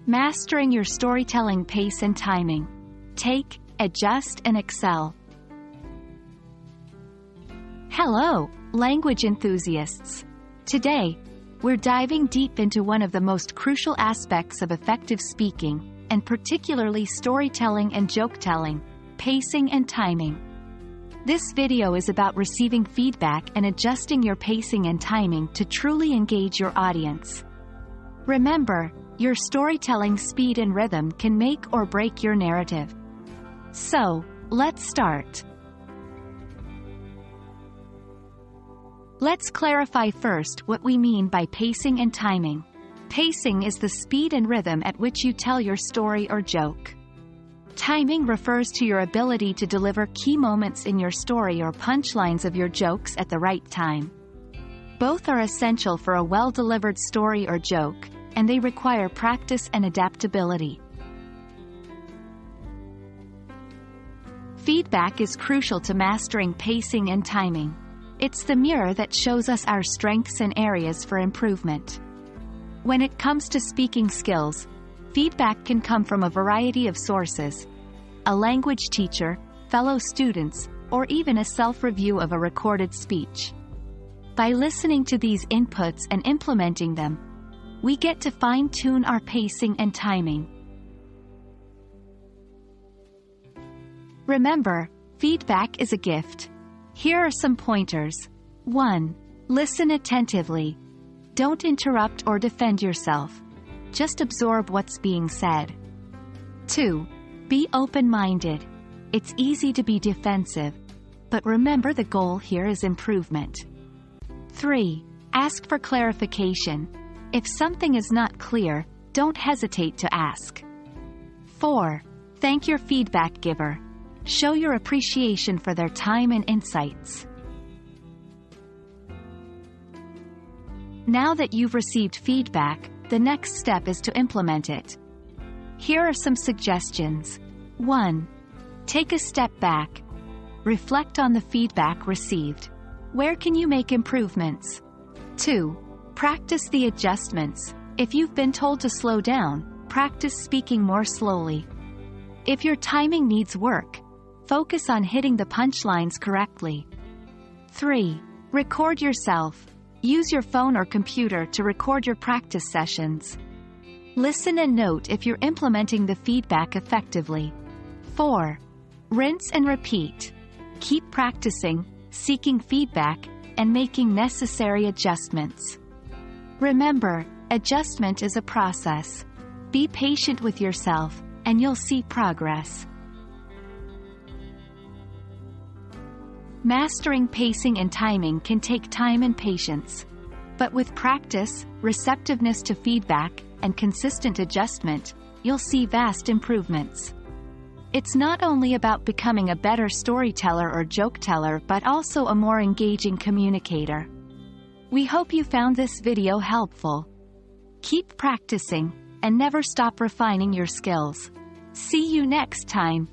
Mastering your storytelling pace and timing. Take, adjust, and excel. Hello, language enthusiasts. Today, we're diving deep into one of the most crucial aspects of effective speaking, and particularly storytelling and joke-telling, pacing and timing. This video is about receiving feedback and adjusting your pacing and timing to truly engage your audience. Remember, your storytelling speed and rhythm can make or break your narrative. So, let's start. Let's clarify first what we mean by pacing and timing. Pacing is the speed and rhythm at which you tell your story or joke. Timing refers to your ability to deliver key moments in your story or punchlines of your jokes at the right time. Both are essential for a well-delivered story or joke, and they require practice and adaptability. Feedback is crucial to mastering pacing and timing. It's the mirror that shows us our strengths and areas for improvement. When it comes to speaking skills, feedback can come from a variety of sources: a language teacher, fellow students, or even a self-review of a recorded speech. By listening to these inputs and implementing them, we get to fine-tune our pacing and timing. Remember, feedback is a gift. Here are some pointers. 1. Listen attentively. Don't interrupt or defend yourself. Just absorb what's being said. 2. Be open-minded. It's easy to be defensive, but remember the goal here is improvement. 3. Ask for clarification. If something is not clear, don't hesitate to ask. 4. Thank your feedback giver. Show your appreciation for their time and insights. Now that you've received feedback, the next step is to implement it. Here are some suggestions. 1. Take a step back. Reflect on the feedback received. Where can you make improvements? 2. Practice the adjustments. If you've been told to slow down, practice speaking more slowly. If your timing needs work, focus on hitting the punchlines correctly. 3. Record yourself. Use your phone or computer to record your practice sessions. Listen and note if you're implementing the feedback effectively. 4. Rinse and repeat. Keep practicing, seeking feedback, and making necessary adjustments. Remember, adjustment is a process. Be patient with yourself, and you'll see progress. Mastering pacing and timing can take time and patience. But with practice, receptiveness to feedback, and consistent adjustment, you'll see vast improvements. It's not only about becoming a better storyteller or joke teller but also a more engaging communicator. We hope you found this video helpful. Keep practicing, and never stop refining your skills. See you next time.